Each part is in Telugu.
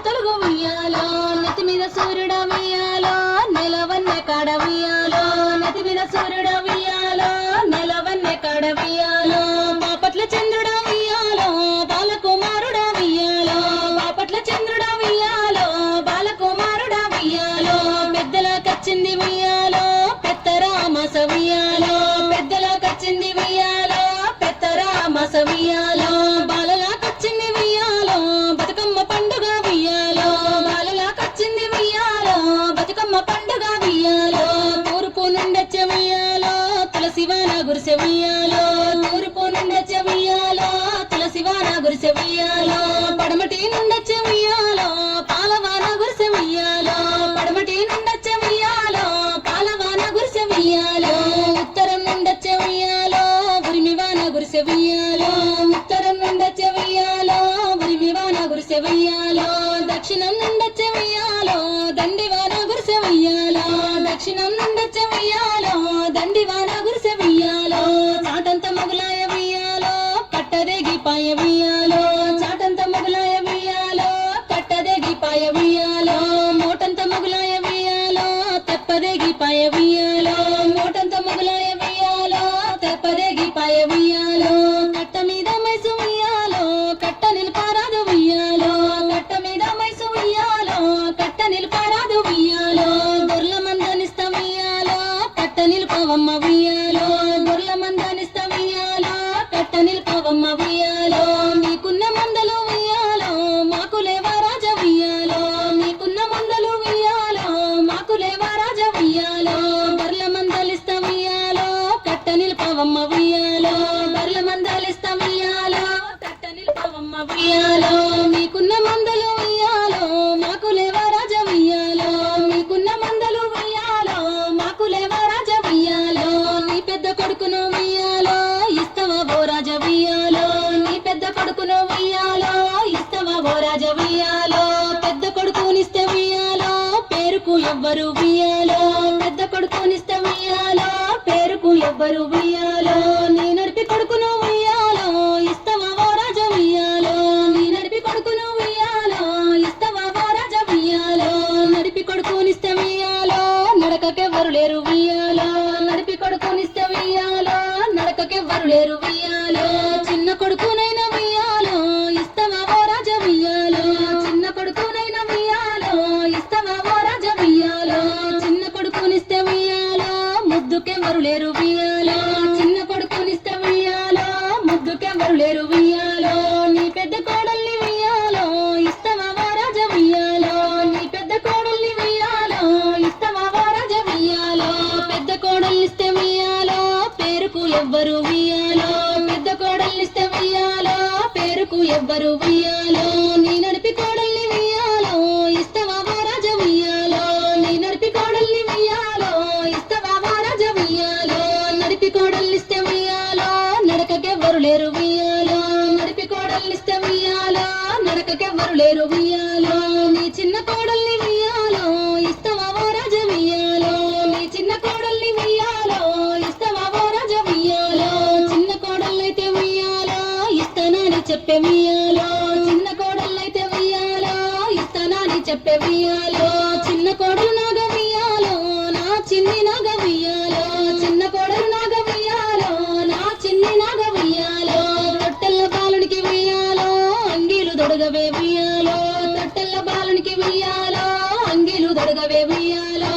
తొలుగు ఉయ్యాలో నెత్తి మీద సూర్యుడ ఉయ్యాలో నెలవన్నె కాడ ఉయ్యాలో నెత్తి మీద సూర్యుడ ఉయ్యాలో నెలవన్నె కాడ ఉయ్యాలో బాపట్ల చంద్రుడ ఉయ్యాలో బాలకుమారుడ ఉయ్యాలో బాపట్ల చంద్రుడ ఉయ్యాలో బాలకుమారుడ ఉయ్యాలో పెద్దలకొచ్చింది ఉయ్యాలో పెత్తరామస ఉయ్యాలో పెద్దలకొచ్చింది ఉయ్యాలో పెత్తరామస ఉయ్యాలో బాలలకొచ్చింది ఉయ్యాలో బతుకమ్మ పండుగ ఉయ్యాలో బాలలకొచ్చింది ఉయ్యాలో బతుకమ్మ పండుగ ఉయ్యాలో తూర్పు నుండొచ్చే ఉయ్యాలో తులసివాన గురిసె ఉయ్యాలో తూర్పు నుండొచ్చే ఉయ్యాలో తులసివాన గురిసె ఉయ్యాలో పడమటి నుండొచ్చే ఉయ్యాలో పాలవాన గురిసె ఉయ్యాలో పడమటి నుండొచ్చే ఉయ్యాలో పాలవాన గురిసె ఉయ్యాలో ఉత్తరం నుండొచ్చే ఉయ్యాలో ఉరిమివాన గురిసె ఉయ్యాలో ఉత్తరం నుండొచ్చే ఉయ్యాలో ఉరిమివాన గురిసె ఉయ్యాలో దక్షిణం నుండొచ్చే ఉయ్యాలో దండివాన గురిసె ఉయ్యాలో దక్షిణం నుండొచ్చే ఉయ్యాలో దండివాన గురిసె ఉయ్యాలో చాటంత మొగులాయ ఉయ్యాలో కట్టదేగి పాయ ఉయ్యాలో చాటంత మొగులాయ ఉయ్యాలో కట్టదేగి పాయ ఉయ్యాలో మోటంత మొగులాయ ఉయ్యాలో తెప్పదేగి పాయ ఉయ్యాలో మోటంత మొగులాయ ఉయ్యాలో తెప్పదేగి పాయ ఉయ్యాలో కట్ట మీద మైసు ఉయ్యాలో కట్ట నిలపారాదు ఉయ్యాలో కట్ట మీద మైసు ఉయ్యాలో కట్ట నిలపారాదు ఉయ్యాలో గొర్ల మందనిస్తా ఉయ్యాలో కట్ట నిలుపవమ్మ ఉయ్యాలో గొర్ల మందనిస్తా ఉయ్యాలో కట్ట నిలుపవమ్మ ఉయ్యాలో మీకున్న మందలు ఉయ్యాలో మాకులేవా రాజ ఉయ్యాలో మీకున్న మందలు ఉయ్యాలో మాకులేవా రాజ ఉయ్యాలో బర్ల మందలిస్తా ఉయ్యాలో కట్ట నిలుపవమ్మ ఉయ్యాలో బర్ల మందలిస్తా ఉయ్యాలో కట్ట నిలుపవమ్మ ఉయ్యాలో మీకున్న మందలు ఉయ్యాలో మాకులేవా రాజ ఉయ్యాలో మీకున్న మందలు ఉయ్యాలో మాకులేవా రాజ ఉయ్యాలో నీ పెద్ద కొడుకును ఉయ్యాలో ఇస్తవా ఓ రాజ ఉయ్యాలో నీ పెద్ద కొడుకును ఉయ్యాలో ఇస్తవా ఓ రాజ ఉయ్యాలో పెద్ద కొడుకునిస్తే ఉయ్యాలో పేరుకు ఎవ్వరు ఉయ్యాలో పెద్ద కొడుకునిస్తే ఉయ్యాలో పేరుకు ఎవ్వరు ఉయ్యాలో నీ నడిపి కొడుకును ఉయ్యాలో ఇస్తవా ఓ రాజ ఉయ్యాలో నీ నడిపి కొడుకును ఉయ్యాలో ఇస్తవా ఓ రాజ ఉయ్యాలో నడిపి కొడుకునిస్తే ఉయ్యాలో నడకకెవ్వరు లేరు ఉయ్యాలో నడిపి కొడుకునిస్తే ఉయ్యాలో నడకకెవ్వరు లేరు ఉయ్యాలో చిన్న కొడుకునైనా ఉయ్యాలో ఇస్తవా ఓ రాజ ఉయ్యాలో చిన్న కొడుకునైనా ఉయ్యాలో ఇస్తవా ఓ రాజ ఉయ్యాలో చిన్న కొడుకునిస్తే ఉయ్యాలో ముద్దుకెవ్వరు లేరు ఉయ్యాలో చిన్న కొడుకునిస్తే ఉయ్యాలో ముద్దుకెవ్వరు లేరు ఉయ్యాలో నీ పెద్ద కోడల్ని ఉయ్యాలో ఇస్తవా ఓ రాజ ఉయ్యాలో నీ పెద్ద కోడల్ని ఉయ్యాలో ఇస్తవా ఓ రాజ ఉయ్యాలో పెద్ద కోడల్నిస్తే ఉయ్యాలో పేరుకు ఎవ్వరు ఉయ్యాలో పెద్ద కోడల్నిస్తే ఉయ్యాలో పేరుకు ఎవ్వరు ఉయ్యాలో నీ నడిపి కోడల్ని ఉయ్యాలో ఇస్తవా ఓ రాజ ఉయ్యాలో నీ నడిపి కోడల్ని ఉయ్యాలో ఇస్తవా ఓ రాజ ఉయ్యాలో నడిపి కోడల్నిస్తే ఉయ్యాలో నడకకెవ్వరు లేరు ఉయ్యాలో నడిపి కోడల్నిస్తే ఉయ్యాలో నడకకెవ్వరు లేరు ఉయ్యాలో నీ చిన్న కోడల్ని ఉయ్యాలో ఇస్తవా ఓ రాజ ఉయ్యాలో నీ చిన్న కోడల్ని ఉయ్యాలో ఇస్తవా ఓ రాజ ఉయ్యాలో చిన్న కోడళ్ళైతే ఉయ్యాలో ఇస్తానని చెప్పే ఉయ్యాలో చిన్న కోడళ్ళైతే ఉయ్యాలో ఇస్తానని చెప్పే ఉయ్యాలో చిన్న కోడలు నాగ ఉయ్యాలో నా చిన్ని నాగ ఉయ్యాలో చిన్న కోడలు నాగ ఉయ్యాలో నా చిన్ని నాగ ఉయ్యాలో తొట్టెల్ల బాలునికి ఉయ్యాలో అంగీలు దొడగవే ఉయ్యాలో తొట్టెల్ల బాలునికి ఉయ్యాలో అంగీలు దొడగవే ఉయ్యాలో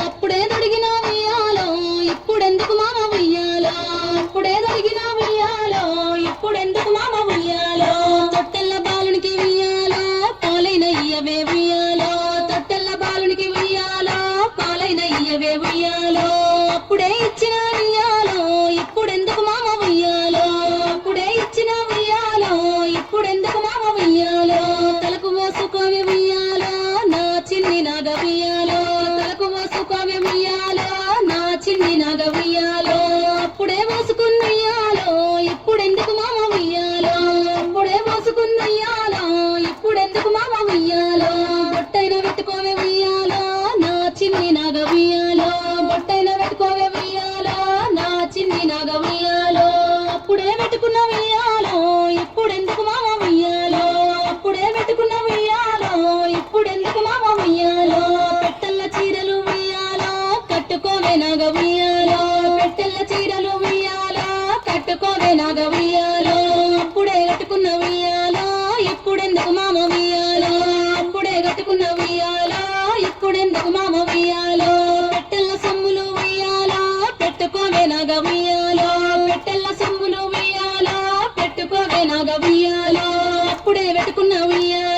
అప్పుడే దొడిగిన ఉయ్యాలో ఇప్పుడెందుకు మామ ఉయ్యాలో అప్పుడే దొడిగిన ఉయ్యాలో ఇప్పుడెందుకు మామ ఉయ్యాలో తొట్టెల్ల బాలునికి ఉయ్యాలో పాలైన ఇయ్యవే ఉయ్యాలో తొట్టెల్ల బాలునికి ఉయ్యాలో పాలైన ఇయ్యవే ఉయ్యాలో అప్పుడే ఇచ్చిన ఉయ్యాలో ఇప్పుడెందుకు మామ ఉయ్యాలో అప్పుడే ఇచ్చిన ఉయ్యాలో ఇప్పుడెందుకు మామ ఉయ్యాలో తలకు మోసుకోవే ఉయ్యాలో నా చిన్ని నాగ ఉయ్యాలో తలకు మోసుకోవే ఉయ్యాలో నా చిన్ని నాగ ఉయ్యాలో అప్పుడే మోసుకున్న ఉయ్యాలో ఇప్పుడెందుకు మామ ఉయ్యాలో అప్పుడే మోసుకున్న ఉయ్యాలో ఇప్పుడెందుకు మామ ఉయ్యాలో కట్టుకున్న ఉయ్యాలో